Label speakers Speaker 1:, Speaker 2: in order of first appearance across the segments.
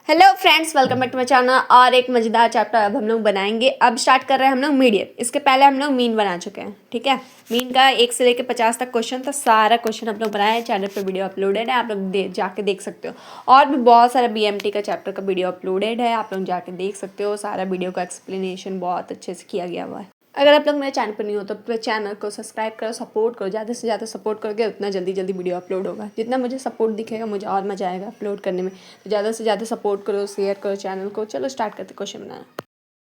Speaker 1: Hello friends, welcome back to my channel. और एक मज़ेदार चैप्टर अब हम लोग बनाएंगे। अब स्टार्ट कर रहे हैं हम लोग मीडियन। इसके पहले हम लोग मीन बना चुके हैं, ठीक है। मीन का 1 से लेकर 50 तक क्वेश्चन था, सारा क्वेश्चन हम लोग बनाए हैं। चैनल पे वीडियो अपलोडेड है, आप लोग जाके देख सकते हो। और भी बहुत सारा बीएमटी का चैप्टर का वीडियो अपलोडेड है, आप लोग जाके देख सकते हो। सारा वीडियो का एक्सप्लेनेशन बहुत अच्छे से किया गया हुआ है। अगर आप लोग मेरे चैनल पर नहीं हो तो चैनल को सब्सक्राइब करो, सपोर्ट करो। ज़्यादा से ज़्यादा सपोर्ट करोगे उतना जल्दी जल्दी वीडियो अपलोड होगा। जितना मुझे सपोर्ट दिखेगा मुझे और मज़ा आएगा अपलोड करने में। तो ज़्यादा से ज़्यादा सपोर्ट करो, शेयर करो चैनल को। चलो स्टार्ट करते क्वेश्चन बनाना।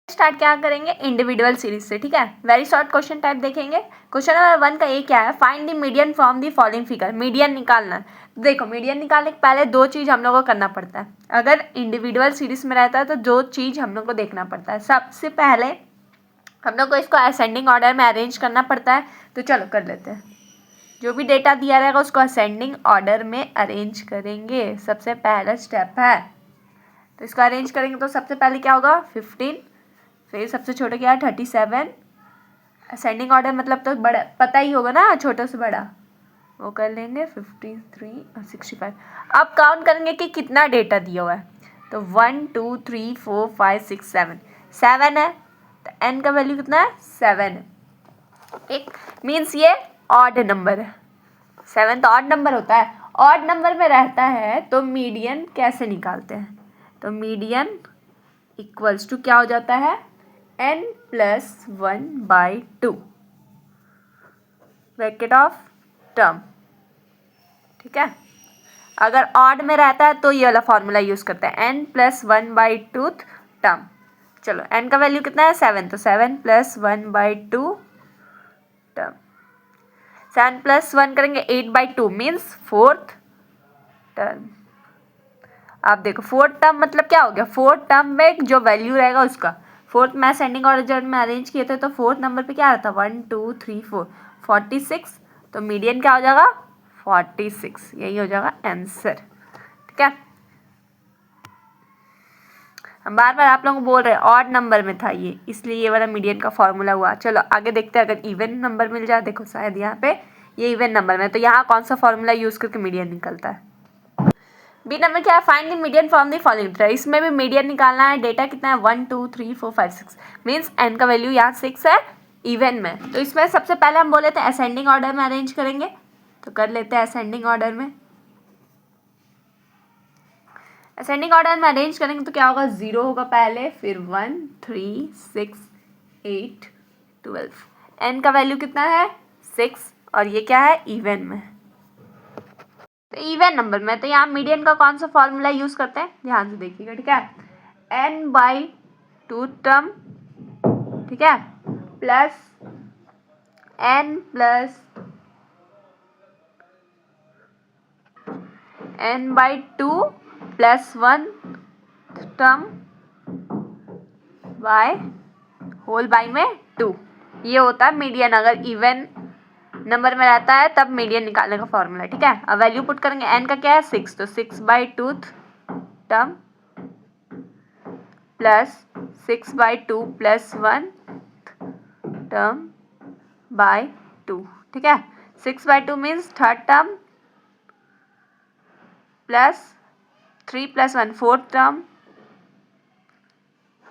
Speaker 1: स्टार्ट क्या करेंगे, इंडिविजुअल सीरीज से, ठीक है। वेरी शॉर्ट क्वेश्चन टाइप देखेंगे। क्वेश्चन नंबर 1 का ये क्या है, find the median from the following figure. Median निकालना है। देखो, मीडियन निकालने के पहले 2 चीज़ हम लोग को करना पड़ता है। अगर इंडिविजुअल सीरीज में रहता है तो 2 चीज़ हम लोग को देखना पड़ता है। सबसे पहले हम लोग को इसको असेंडिंग ऑर्डर में अरेंज करना पड़ता है। तो चलो कर लेते हैं। जो भी डेटा दिया रहेगा उसको असेंडिंग ऑर्डर में अरेंज करेंगे, सबसे पहला स्टेप है। तो इसको अरेंज करेंगे तो सबसे पहले क्या होगा, 15, फिर सबसे छोटा क्या है 37। असेंडिंग ऑर्डर मतलब तो बड़ा पता ही होगा ना, छोटा से बड़ा वो कर लेंगे 53 और 65। अब काउंट करेंगे कि कितना डेटा दिया हुआ है। तो 1 2 3 4 5 6 7 है। तो n का वैल्यू कितना है, 7 है। ठीक, मीन्स ये ऑड नंबर है। 7 तो ऑड नंबर होता है। ऑड नंबर में रहता है तो मीडियन कैसे निकालते हैं। तो मीडियन इक्वल्स टू क्या हो जाता है, n+1/2 ब्रैकेट ऑफ टर्म, ठीक है। अगर ऑड में रहता है तो ये वाला फॉर्मूला यूज करते हैं, n+1/2 टर्म। चलो n का वैल्यू कितना है, 7, तो 7+1/2 टर्म। 7+1 करेंगे 8/2 मीन्स 4th टर्म। आप देखो 4th टर्म मतलब क्या हो गया, 4th टर्म में जो वैल्यू रहेगा उसका 4th में असेंडिंग ऑर्डर में अरेंज किए थे तो 4th नंबर पे क्या रहता, 1 2 3 4 46। तो मीडियन क्या हो जाएगा, 46। यही हो जाएगा आंसर, ठीक है। हम बार बार आप लोगों को बोल रहे हैं ऑड नंबर में था ये, इसलिए ये वाला मीडियन का फॉर्मूला हुआ। चलो आगे देखते हैं, अगर इवन नंबर मिल जाए। देखो शायद यहाँ पे ये इवन नंबर में, तो यहाँ कौन सा फॉर्मूला यूज करके मीडियन निकलता है। बी नंबर क्या है, find the median from the following data. इसमें भी मीडियन निकालना है। डेटा कितना है, 1 2 3 4 5 6 मीन्स n का वैल्यू यहाँ 6 है इवन में। तो इसमें सबसे पहले हम बोले थे असेंडिंग ऑर्डर में अरेंज करेंगे, तो कर लेते हैं असेंडिंग ऑर्डर में। असेंडिंग ऑर्डर में अरेंज करेंगे तो क्या होगा, 0 होगा पहले, फिर 1 3 6 8 12। n का वैल्यू कितना है, 6, और ये क्या है इवन में। तो इवन नंबर में तो यहाँ मीडियन का कौन सा फॉर्मूला यूज करते हैं, ध्यान से देखिएगा, ठीक है। n/2 टर्म, ठीक है, plus n/2 plus 1 term by whole by में 2। ये होता है मीडियन। अगर इवन नंबर में रहता है तब मीडियन निकालने का फॉर्मूला, ठीक है। अब वैल्यू पुट करेंगे, n का क्या है 6, तो 6/2 term plus 6/2 plus 1 term bye 2, ठीक है। 6/2 means 3rd term plus 3 plus 1 4th term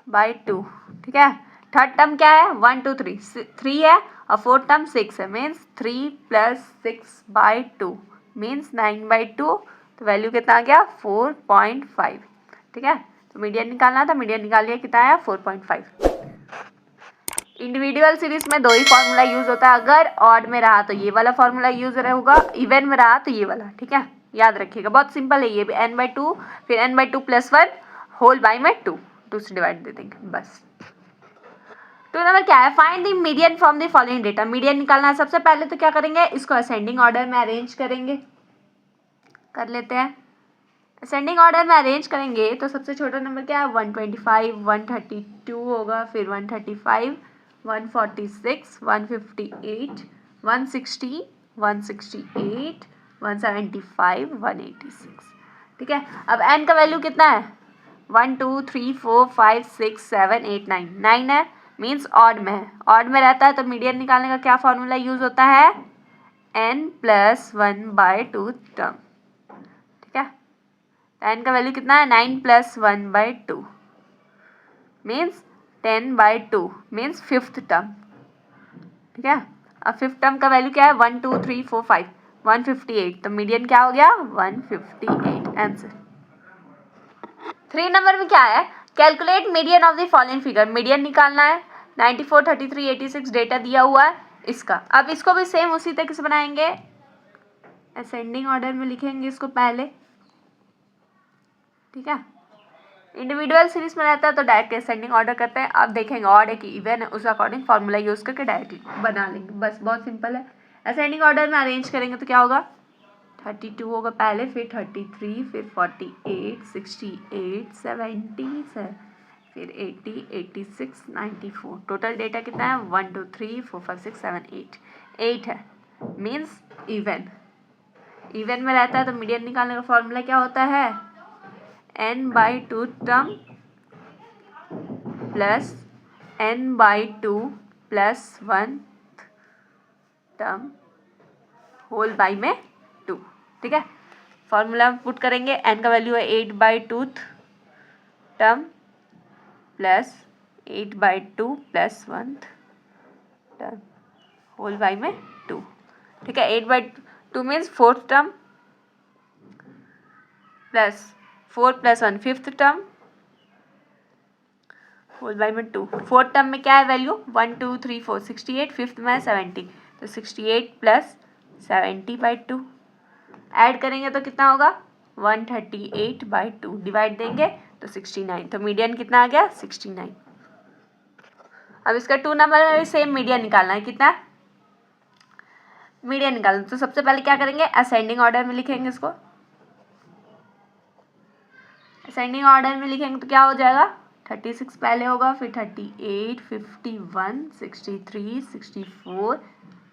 Speaker 1: by 2, ठीक है। 3rd टर्म क्या है, 1 2 3 है, और 4th टर्म 6 है, मीन्स 3 प्लस 6/2 मीन्स 9/2। तो वैल्यू कितना आ गया, 4.5, ठीक है। तो मीडियन निकालना था, मीडियन निकाल लिया, कितना आया 4.5। इंडिविजुअल सीरीज में 2 ही फॉर्मूला यूज होता है। अगर ऑड में रहा तो ये वाला फॉर्मूला यूज होगा, इवन में रहा तो ये वाला, ठीक है। याद रखिएगा, बहुत सिंपल है ये भी। n/2 फिर n/2 प्लस 1 होल बाई में 2 से डिवाइड दे देंगे बस। तो नंबर क्या है, find the median from the following data. Median निकालना है। सबसे पहले तो क्या करेंगे, इसको असेंडिंग ऑर्डर में अरेंज करेंगे, कर लेते हैं। असेंडिंग ऑर्डर में अरेंज करेंगे तो सबसे छोटा नंबर क्या है, 125 132 होगा, फिर 135 146 158 160 168 175 186, ठीक है। अब n का वैल्यू कितना है, 1 2 3 4 5 6 7 8 9 है, मीन्स ऑड में है। ऑड में रहता है तो मीडियन निकालने का क्या फॉर्मूला यूज होता है, n+1/2 टर्म, ठीक है। 10 का वैल्यू कितना है 9 + 1/2 मीन्स 10/2 मीन्स फिफ्थ टर्म। ठीक है, अब फिफ्थ टर्म का वैल्यू क्या है 1 2 3 4 5 158, तो मीडियन क्या हो गया 158 आंसर। 3 नंबर में क्या है calculate median of the following figure, median निकालना है 94 33 86 डेटा दिया हुआ है इसका। अब इसको भी सेम उसी तरीके से बनाएंगे, असेंडिंग ऑर्डर में लिखेंगे इसको पहले। ठीक है, इंडिविजुअल सीरीज में रहता है तो डायरेक्ट असेंडिंग ऑर्डर करते हैं। अब देखेंगे ऑड है कि इवन है, उस अकॉर्डिंग फार्मूला यूज करके डायरेक्टली बना लेंगे, बस बहुत सिंपल है। असेंडिंग ऑर्डर में अरेंज करेंगे तो क्या होगा 32 होगा पहले, फिर 33, फिर 48 68 70 फिर 80 86 94। टोटल डेटा कितना है 1 2 3 4 5 6 7 8 है मीन्स इवन। इवन में रहता है तो मीडियन निकालने का फॉर्मूला क्या होता है n/2 term plus n/2 + 1 term whole by में 2। ठीक है, फॉर्मूला पुट करेंगे, n का वैल्यू है 8/2 term plus 8/2 + 1 term whole by में 2। ठीक है, 8/2 means fourth term plus 4 + 1 fifth term whole by में 2। फोर्थ टर्म में क्या है वैल्यू 1 2 3 4 68, फिफ्थ में 70, तो 68 + 70/2 ऐड करेंगे तो कितना होगा 138/2, डिवाइड देंगे तो 69, तो मीडियन कितना आ गया 69। अब इसका 2 नंबर में सेम मीडियन निकालना है, कितना मीडियन निकालना, तो सबसे पहले क्या करेंगे असेंडिंग ऑर्डर में लिखेंगे इसको। असेंडिंग ऑर्डर में लिखेंगे तो क्या हो जाएगा 36 पहले होगा, फिर 38 51 63 64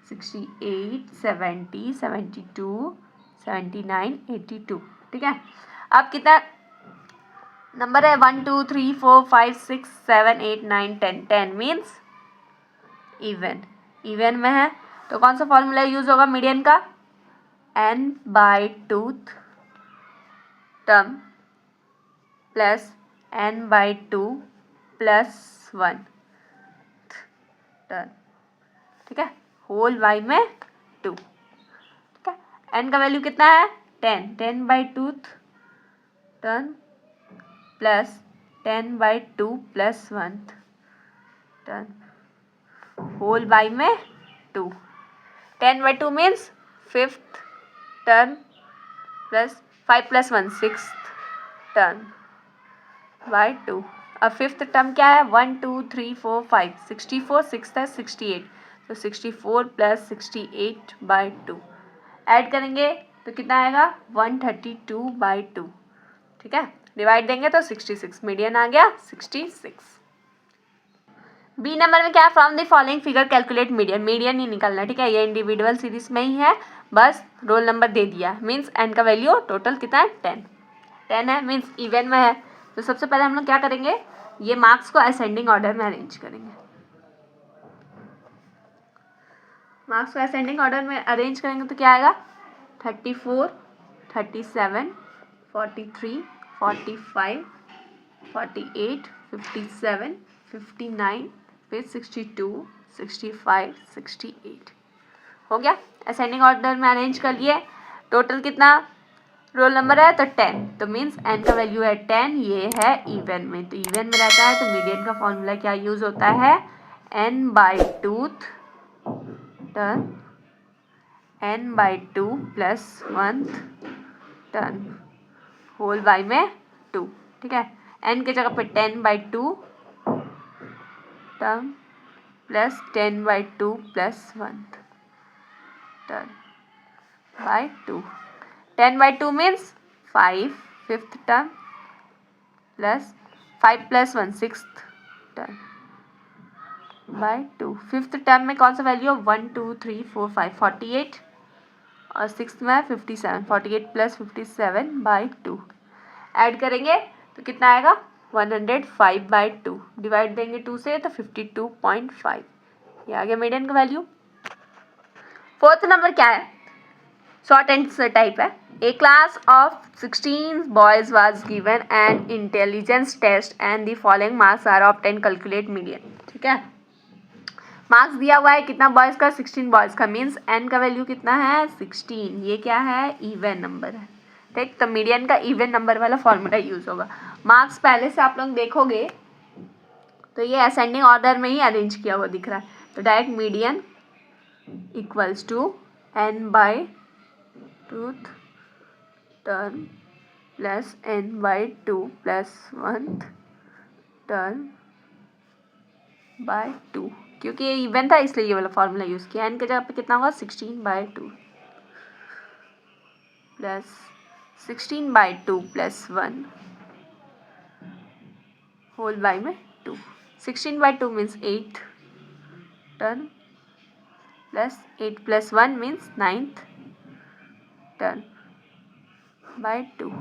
Speaker 1: 68 70 72 79 82। ठीक है, अब कितना नंबर है 1 2 3 4 5 6 7 8 9 10 10 मीन्स इवन। इवन में है तो कौन सा फॉर्मूला यूज होगा मीडियन का n/2 term plus n/2 + 1 term. ठीक है, होल बाई में 2। ठीक है, n का वैल्यू कितना है 10 10/2 term plus 10/2 + 1 term whole by में 2। 10/2 means fifth term plus 5 + 1 sixth term by 2। अब फिफ्थ टर्म क्या है 1 2 3 4 5 64 सिक्स है 68, तो 64 + 68/2 ऐड करेंगे तो कितना आएगा 132/2। ठीक है, डिवाइड देंगे तो 66, मीडियन आ गया 66। बी नंबर में क्या है from the following figure calculate median, median ही निकालना है। ठीक है, ये इंडिविजुअल सीरीज में ही है, बस रोल नंबर दे दिया मीन्स एन का वैल्यू टोटल कितना है 10 है मीन्स इवन में है। तो सबसे पहले हम लोग क्या करेंगे ये मार्क्स को असेंडिंग ऑर्डर में अरेंज करेंगे। मार्क्स को असेंडिंग ऑर्डर में अरेंज करेंगे तो क्या आएगा 34 37 43 45 48 57 59 फिर 62 65 68 हो गया। असेंडिंग ऑर्डर में अरेंज कर लिए, टोटल कितना रोल नंबर है तो 10, तो मीन्स n का वैल्यू है 10, ये है इवन में, तो इवन में रहता है तो मीडियन का फॉर्मूला क्या यूज होता है n/2 term n/2 + 1 term whole by में 2। ठीक है, n के जगह पे 10/2 term plus 10/2 + 1 term by 2। 10/2 means 5 fifth term plus 5 + 1 sixth term by 2। Fifth term में कौन सा वैल्यू है 1 2 3 4 5 48 और सिक्स्थ में 57, 48 + 57/2 ऐड करेंगे तो कितना आएगा 105/2, डिवाइड देंगे 2 से तो 52.5, ये आ गया मीडियन का वैल्यू। फोर्थ नंबर क्या है शॉर्ट आंसर टाइप है। A class of 16 boys was given an intelligence test and the following marks are obtain, calculate median. ठीक है, मार्क्स दिया हुआ है कितना बॉयज़ का, 16 बॉयज़ का, मीन्स एन का वैल्यू कितना है 16। ये क्या है, इवन नंबर है। ठीक, तो मीडियन का इवन नंबर वाला फॉर्मूला यूज़ होगा। मार्क्स पहले से आप लोग देखोगे तो ये असेंडिंग ऑर्डर में ही अरेंज किया हुआ दिख रहा है। तो direct median equals to N by टूथ term plus N by 2 plus 1 term by 2, क्योंकि ये इवन था इसलिए ये वाला फॉर्मूला यूज़ किया। एन के जगह पे कितना होगा 16/2 प्लस 16/2 प्लस 1 होल बाय में 2। 16/2 means 8 turn plus 8 plus 1 means 9th turn by 2।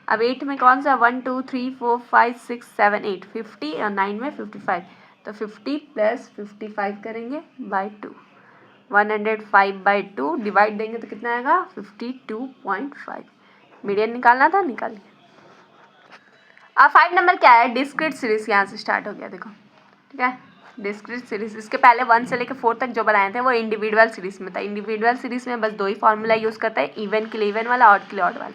Speaker 1: अब 8 में कौन सा 1 2 3 4 5 6 7 8 50 और 9 में 55, तो 50 प्लस 55 करेंगे बाय 2। 105/2 डिवाइड देंगे तो कितना आएगा 52.5। मीडियन निकालना था, निकालिए। अब 5 नंबर क्या है, डिस्क्रीट सीरीज यहाँ से स्टार्ट हो गया, देखो। ठीक है, डिस्क्रीट सीरीज, इसके पहले 1 से लेकर 4 तक जो बनाए थे वो इंडिविजुअल सीरीज में था। इंडिविजुअल सीरीज में बस 2 ही फार्मूला यूज़ करता है, इवन के लिए इवन वाला, ऑड के लिए ऑड वाला।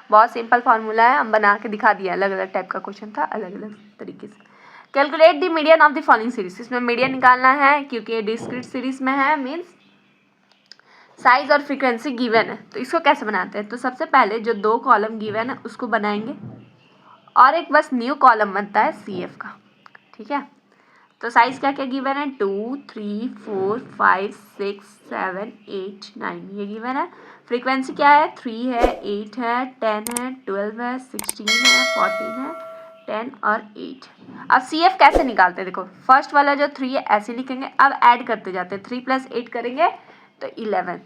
Speaker 1: बहुत सिंपल फार्मूला है, हम बना के दिखा दिया। अलग अलग टाइप का क्वेश्चन था, अलग अलग तरीके से। Calculate the median of the following series, इसमें मीडियन निकालना है क्योंकि ये डिस्क्रीट सीरीज में है, मीन्स साइज और फ्रीक्वेंसी गिवन है। तो इसको कैसे बनाते हैं, तो सबसे पहले जो 2 कॉलम गिवन है उसको बनाएंगे और एक बस न्यू कॉलम बनता है CF का। ठीक है, तो साइज क्या क्या गिवन है 2 3 4 5 6 7 8 9 ये गिवन है। फ्रीक्वेंसी क्या है 3 है 8 है 10 है 12 है 16 है 14 है 10 और 8। अब CF कैसे निकालते हैं, देखो फर्स्ट वाला जो 3 है ऐसे लिखेंगे, अब ऐड करते जाते हैं। 3 + 8 करेंगे तो 11।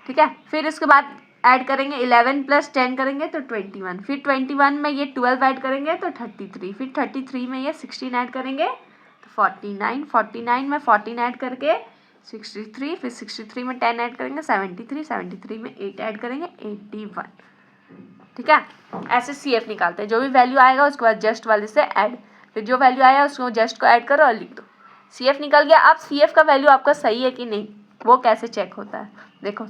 Speaker 1: ठीक है, फिर उसके बाद ऐड करेंगे 11 + 10 करेंगे तो 21, फिर 21 में ये 12 ऐड करेंगे तो 33, फिर 33 में ये 16 ऐड करेंगे तो 49, 49 में 14 ऐड करके 63, फिर 63 में 10 ऐड करेंगे 73, 73 में 8 ऐड करेंगे 81। ठीक है, ऐसे CF निकालते हैं। जो भी वैल्यू आएगा उसके बाद जस्ट वाले से ऐड, फिर जो वैल्यू आया उसको जस्ट को ऐड करो और लिख दो। CF निकल गया। अब CF का वैल्यू आपका सही है कि नहीं वो कैसे चेक होता है, देखो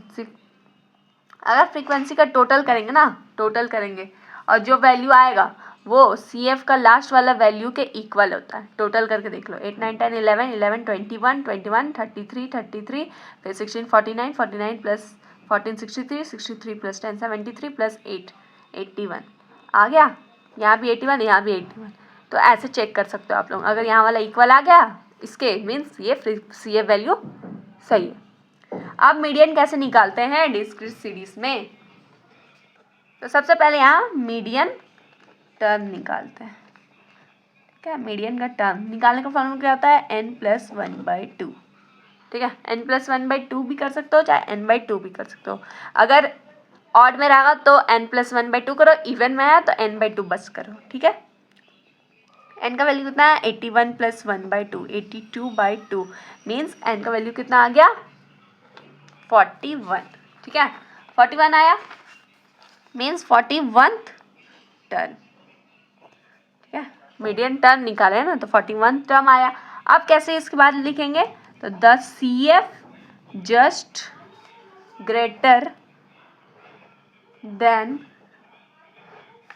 Speaker 1: अगर फ्रीक्वेंसी का टोटल करेंगे ना, टोटल करेंगे और जो वैल्यू आएगा वो CF का लास्ट वाला वैल्यू के इक्वल होता है। टोटल करके देख लो, 8 9 10 11 11 21 21 33 33, फिर 16 49 49 प्लस 14 63 63 प्लस 10 73 प्लस 8 81 आ गया। यहाँ भी 81, यहाँ भी 81। तो ऐसे चेक कर सकते हो आप लोग। अगर यहाँ वाला इक्वल आ गया इसके, मीन्स ये CF वैल्यू सही है। अब मीडियन कैसे निकालते हैं डिस्क्रीट सीरीज में, तो सबसे पहले यहाँ मीडियन टर्म निकालते हैं। ठीक है, मीडियन का टर्म निकालने का फॉर्मूला क्या होता है n+1/2। ठीक है, n+1/2 भी कर सकते हो चाहे n/2 भी कर सकते हो। अगर ऑड में रहेगा तो n+1/2 करो, इवन में है तो n/2 बस करो। ठीक है, n का वैल्यू कितना है 81 + 1/2 82/2, मीन्स n का वैल्यू कितना आ गया 41। ठीक है, 41 आया मीन्स 41th टर्म। ठीक है, मीडियन टर्म निकाले ना तो 41 टर्म आया। अब कैसे इसके बाद लिखेंगे, तो the CF just greater than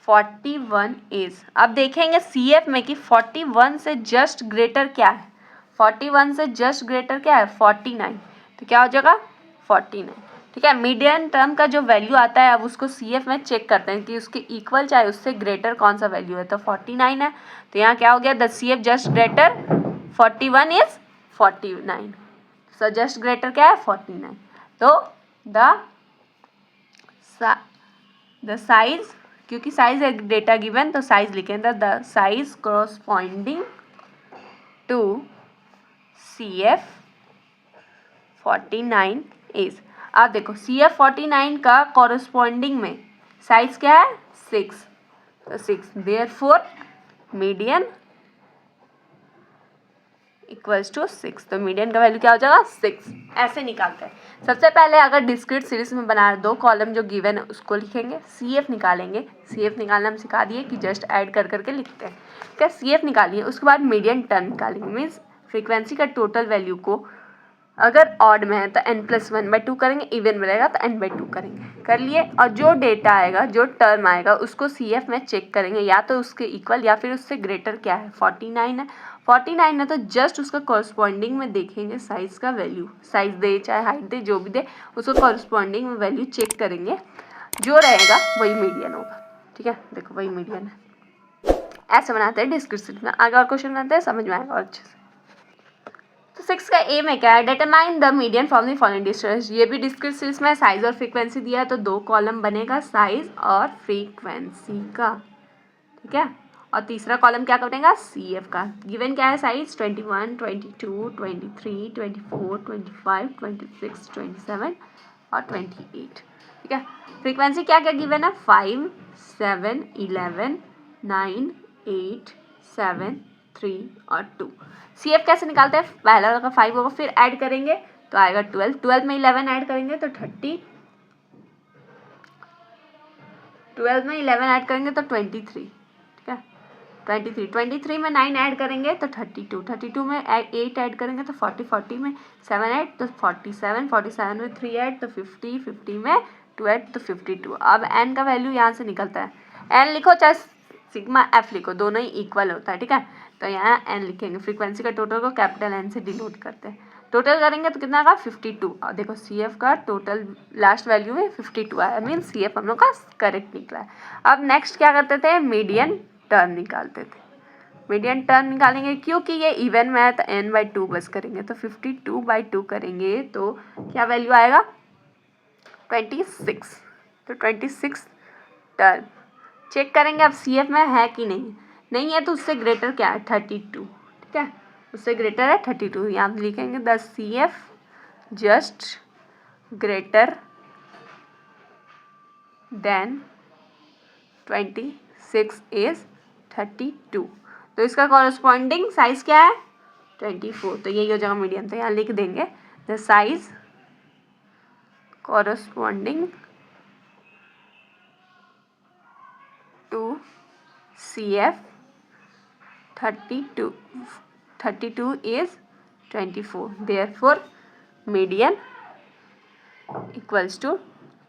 Speaker 1: 41 is. अब देखेंगे CF में कि 41 से जस्ट ग्रेटर क्या है, 41 से जस्ट ग्रेटर क्या है 49, तो क्या हो जाएगा 49। ठीक है, मीडियन टर्म का जो वैल्यू आता है अब उसको CF में चेक करते हैं कि उसके इक्वल चाहे उससे ग्रेटर कौन सा वैल्यू है, तो 49 है। तो यहाँ क्या हो गया the CF just greater 41 is 49, so just greater क्या है 49। तो द साइज, क्योंकि साइज है डेटा गिवन तो साइज लिखेंगे, the size corresponding to CF 49 is. अब देखो CF 49 का कॉरस्पॉन्डिंग में साइज क्या है 6, तो 6 देयरफॉर मीडियन इक्वल्स टू 6। तो मीडियन का वैल्यू क्या हो जाएगा 6। ऐसे निकालते हैं। सबसे पहले अगर डिस्क्रीट सीरीज में बना रहे 2 कॉलम जो गिवन है उसको लिखेंगे, CF निकालेंगे। CF निकालना हम सिखा दिए कि जस्ट ऐड कर करके लिखते हैं। क्या CF निकालिए, उसके बाद मीडियन टर्म निकालेंगे, मीन्स फ्रीक्वेंसी का टोटल वैल्यू को अगर ऑड में है तो n+1/2 करेंगे, इवन में रहेगा तो n/2 करेंगे। कर लिए, और जो डेटा आएगा, जो टर्म आएगा उसको CF में चेक करेंगे, या तो उसके इक्वल या फिर उससे ग्रेटर क्या है, 49 है। 49 है तो जस्ट उसका कॉरस्पॉन्डिंग में देखेंगे साइज़ का वैल्यू, साइज़ दे चाहे हाइट दे जो भी दे, उसको कॉरस्पॉन्डिंग में वैल्यू चेक करेंगे, जो रहेगा वही मीडियन होगा। ठीक है, देखो वही मीडियन है। ऐसे बनाते हैं डिस्क्रिप्शन में। आगे और क्वेश्चन बनाते हैं, समझ में आएगा और अच्छे से। तो 6 का एम है क्या है, determine the median from the following distance. ये भी डिस्क्रीट सीरीज में साइज और फ्रीक्वेंसी दिया है, तो 2 कॉलम बनेगा साइज और फ्रीक्वेंसी का। ठीक है, और तीसरा कॉलम क्या बनेगा, CF का। गिवन क्या है साइज, 21, 22, 23, 24, 25, 26, 27 और 28। ठीक है, फ्रीक्वेंसी क्या क्या गिवन है, 5, 7, 11, 9, 8, 7, 3 और 2। CF कैसे निकालते हैं, पहला अगर 5 होगा फिर ऐड करेंगे तो आएगा 12, 12 में 11 ऐड करेंगे तो 30, 12 में 11 ऐड करेंगे तो 23। ठीक है, 23 में 9 ऐड करेंगे तो 32, 32 में 8 ऐड करेंगे तो 40, 40 में 7 ऐड तो 47, 47 में 3 ऐड तो 50, 50 में 2 ऐड तो 52। अब n का वैल्यू यहाँ से निकलता है, n लिखो चाहे सिग्मा f लिखो, दोनों ही इक्वल होता है। ठीक है, तो यहाँ n लिखेंगे, फ्रीक्वेंसी का टोटल को कैपिटल N से डिनोट करते हैं। टोटल करेंगे तो कितना आएगा 52। और देखो CF का टोटल लास्ट वैल्यू में 52 आया, मीन CF हम लोग का करेक्ट निकला है। अब नेक्स्ट क्या करते थे, मीडियन टर्म निकालते थे। मीडियन टर्म निकालेंगे, क्योंकि ये इवन में है तो n/2 बस करेंगे, तो 52/2 करेंगे तो क्या वैल्यू आएगा 26। तो 26 टर्म चेक करेंगे अब CF में है कि नहीं है तो उससे ग्रेटर क्या है 32। ठीक है, उससे ग्रेटर है 32, यहाँ लिखेंगे the CF just greater than 26 is 32। तो इसका कॉरस्पॉन्डिंग साइज क्या है 24, तो यही हो जाएगा मीडियन। तो यहाँ लिख देंगे the size corresponding to CF 32 is 24, therefore median equals to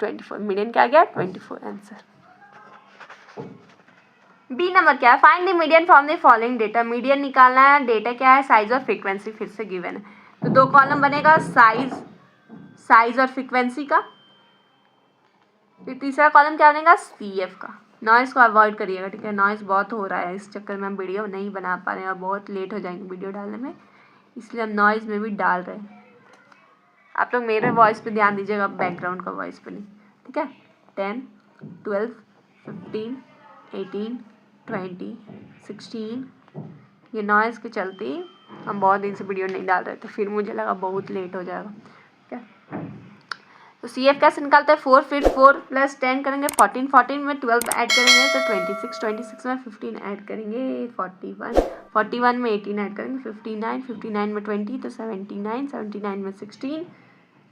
Speaker 1: 24। Median क्या आ गया 24 आंसर। बी नंबर क्या है, find the median from the following data. Median निकालना है, डेटा क्या है साइज और फ्रीक्वेंसी फिर से गिवन है, तो 2 कॉलम बनेगा साइज और फ्रीक्वेंसी का, फिर तीसरा कॉलम क्या बनेगा CF का। नॉइज़ को अवॉइड करिएगा, ठीक है, नॉइज़ बहुत हो रहा है, इस चक्कर में हम वीडियो नहीं बना पा रहे हैं और बहुत लेट हो जाएंगे वीडियो डालने में, इसलिए हम नॉइज़ में भी डाल रहे हैं। आप लोग मेरे वॉइस पे ध्यान दीजिएगा, बैकग्राउंड का वॉइस पे नहीं। ठीक है, 10, 12, 15, 18, 20, 16, ये नॉइज़ के चलते हम बहुत दिन से वीडियो नहीं डाल रहे थे, फिर मुझे लगा बहुत लेट हो जाएगा। ठीक है, तो CF कैसे निकालते हैं, 4, फिर 4 + 10 करेंगे 14, 14 में 12 ऐड करेंगे तो 26, 26 में 15 ऐड करेंगे 41, 41 में 18 ऐड करेंगे 59, 59 में 20 तो 79, 79 में 16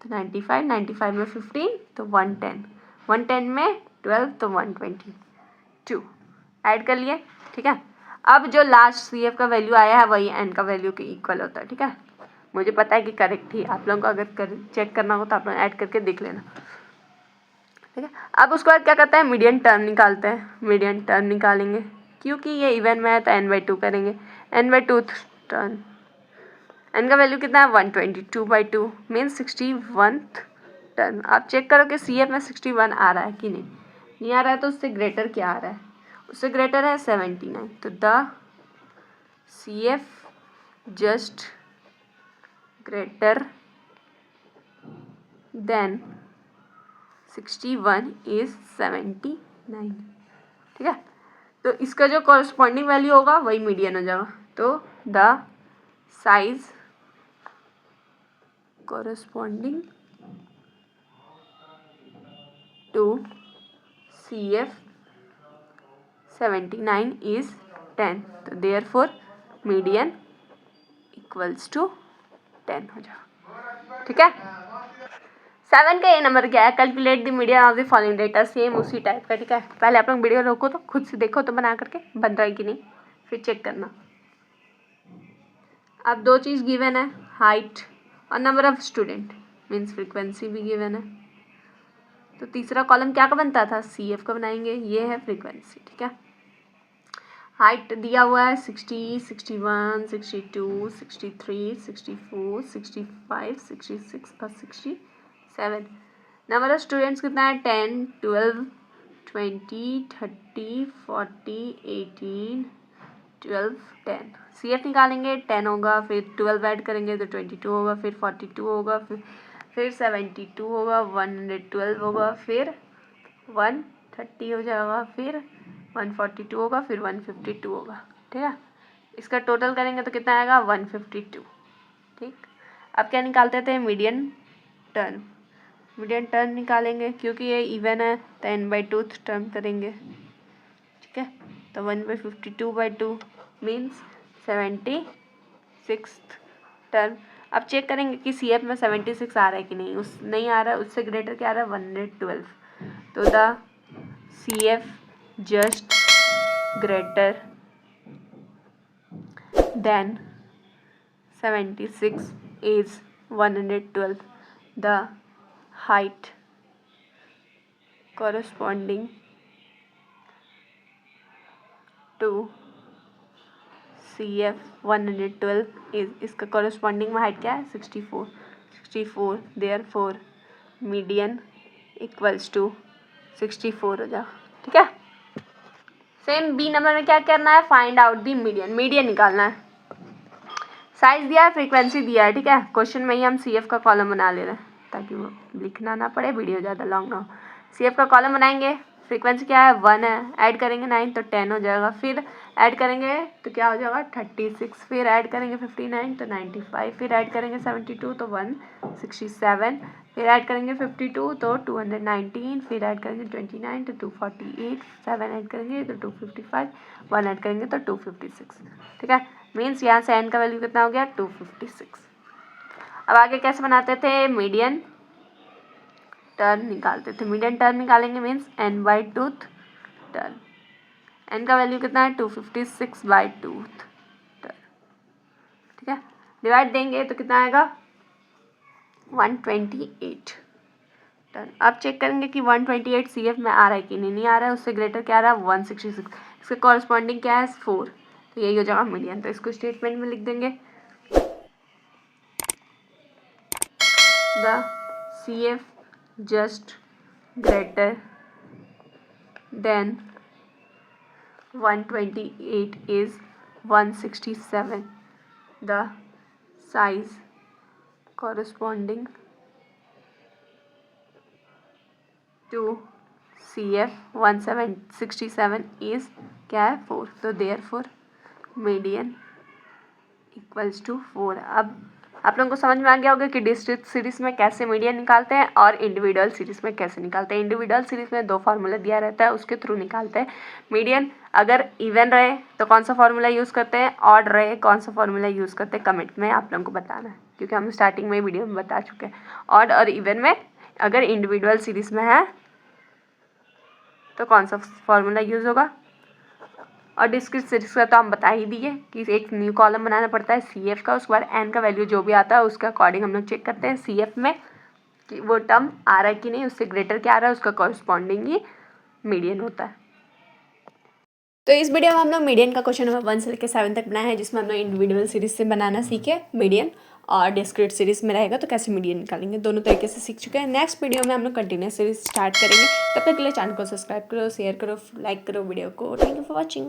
Speaker 1: तो 95, 95 में 15 तो 110, 110 में 12 तो 122 ऐड कर लिए। ठीक है, अब जो लास्ट CF का वैल्यू आया है वही n का वैल्यू के इक्वल होता है। ठीक है, मुझे पता है कि करेक्ट ही, आप लोगों को अगर चेक करना हो तो आप लोग ऐड करके देख लेना। ठीक है, अब उसके बाद क्या करते हैं, मीडियन टर्म निकालते हैं। मीडियन टर्म निकालेंगे, क्योंकि ये इवन में है तो n/2 करेंगे, n/2 टर्म, n का वैल्यू कितना है 122/2 मीन 61 टर्म। आप चेक करो कि CF में 61 आ रहा है कि नहीं आ रहा है, तो उससे ग्रेटर क्या आ रहा है, उससे ग्रेटर है 79, तो the CF just greater than 61 is 79। ठीक है, तो इसका जो कॉरस्पॉन्डिंग वैल्यू होगा वही मीडियन हो जाएगा, तो the size corresponding to CF 79 is 10, तो देयरफॉर मीडियन इक्वल्स टू 10 हो जाएगा। ठीक है, 7 का ये नंबर क्या है, calculate the median of the following data, same उसी टाइप का। ठीक है, पहले आप लोग वीडियो रोको तो खुद से देखो तो बना करके बन रहा है कि नहीं, फिर चेक करना। अब 2 चीज़ गिवन है, हाइट और number of student, means frequency भी गिवन है। तो तीसरा कॉलम क्या का बनता था, CF का बनाएंगे, ये है फ्रीक्वेंसी। ठीक है, हाइट दिया हुआ है 60, 61, 62, 63, 64, 65, 66 और 67। नंबर ऑफ स्टूडेंट्स कितना है, 10, 12, 20, 30, 40, 18, 12, 10। CF निकालेंगे, 10 होगा, फिर 12 ऐड करेंगे तो 22 होगा, फिर 42 होगा, फिर 72 होगा, 112 होगा, फिर 130 हो जाएगा, फिर 142 होगा, फिर 152 होगा। ठीक है, इसका टोटल करेंगे तो कितना आएगा, 152। ठीक, अब क्या निकालते थे, मीडियन टर्म। मीडियन टर्म निकालेंगे, क्योंकि ये इवन है तो n/2 टर्म करेंगे। ठीक है, तो 1/52/2 मीन्स 76 टर्म। अब चेक करेंगे कि CF में 76 आ रहा है कि नहीं, नहीं आ रहा है, उससे ग्रेटर क्या आ रहा है, 112। तो the CF just greater than 76 is 112. The height corresponding to CF 112 is, इसका corresponding में height क्या है, 64। 64, therefore median equals to 64 हो जाएगा। ठीक है, सेम बी नंबर में क्या करना है, find out the median. Median निकालना है, साइज दिया है, फ्रीक्वेंसी दिया है। ठीक है, क्वेश्चन में ही हम CF का कॉलम बना ले रहे हैं ताकि वो लिखना ना पड़े, वीडियो ज़्यादा लॉन्ग ना हो। CF का कॉलम बनाएंगे, फ्रीक्वेंसी क्या है, 1 है, ऐड करेंगे 9 तो 10 हो जाएगा, फिर ऐड करेंगे तो क्या हो जाएगा, 36, फिर ऐड करेंगे 59 तो 95, फिर ऐड करेंगे 72 तो 167, फिर ऐड करेंगे 52 तो 219, फिर ऐड करेंगे 29 तो 248, 7 ऐड करेंगे तो 255, 1 ऐड करेंगे तो 256। ठीक है, मीन्स यहाँ से n का वैल्यू कितना हो गया, 256। अब आगे कैसे बनाते थे, मीडियन टर्म निकालते थे। मीडियन टर्म निकालेंगे मीन्स n/2 टर्म। n का वैल्यू कितना है, 256/2 टर्म। ठीक है, डिवाइड देंगे तो कितना आएगा, 128 टर्म। अब चेक करेंगे कि 128 CF में आ रहा है कि नहीं आ रहा है, उससे ग्रेटर क्या आ रहा है, 166। इसके कॉरस्पॉन्डिंग क्या है, 4, तो यही हो जाएगा मीडियन। तो इसको स्टेटमेंट में लिख देंगे, the CF just greater than 128 is 167. The size corresponding to CF 167 is क्या है, 4। तो therefore median equals to 4। अब आप लोगों को समझ में आ गया होगा कि डिस्क्रीट सीरीज में कैसे मीडियन निकालते हैं और इंडिविजुअल सीरीज में कैसे निकालते हैं। इंडिविजुअल सीरीज में 2 फार्मूला दिया रहता है, उसके थ्रू निकालते हैं मीडियन। अगर इवन रहे तो कौन सा फार्मूला यूज़ करते हैं, ऑड रहे कौन सा फार्मूला यूज़ करते हैं, कमेंट में आप लोगों को बताना है, क्योंकि हम स्टार्टिंग में वीडियो में बता चुके हैं। ऑड और इवन में अगर इंडिविजुअल सीरीज में है तो कौन सा फार्मूला यूज़ होगा, और डिस्क्रीट सीरीज का तो हम बता ही दिए कि एक न्यू कॉलम बनाना पड़ता है CF का, उसके बाद n का वैल्यू जो भी आता है उसके अकॉर्डिंग हम लोग चेक करते हैं CF में कि वो टर्म आ रहा है कि नहीं, उससे ग्रेटर क्या आ रहा है, उसका कॉरस्पॉन्डिंग ही मीडियन होता है। तो इस वीडियो में हम लोग मीडियन का क्वेश्चन नंबर 1 से लेकर 7 तक बनाया है, जिसमें हम लोग इंडिविजुअल सीरीज से बनाना सीखे मीडियन, और डिस्क्रीट सीरीज में रहेगा तो कैसे मीडियन निकालेंगे, दोनों तरीके से सीख चुके हैं। नेक्स्ट वीडियो में हम लोग कंटिन्यूस सीरीज स्टार्ट करेंगे। तब तक के लिए चैनल को सब्सक्राइब करो, शेयर करो, लाइक करो वीडियो को। Thank you for watching.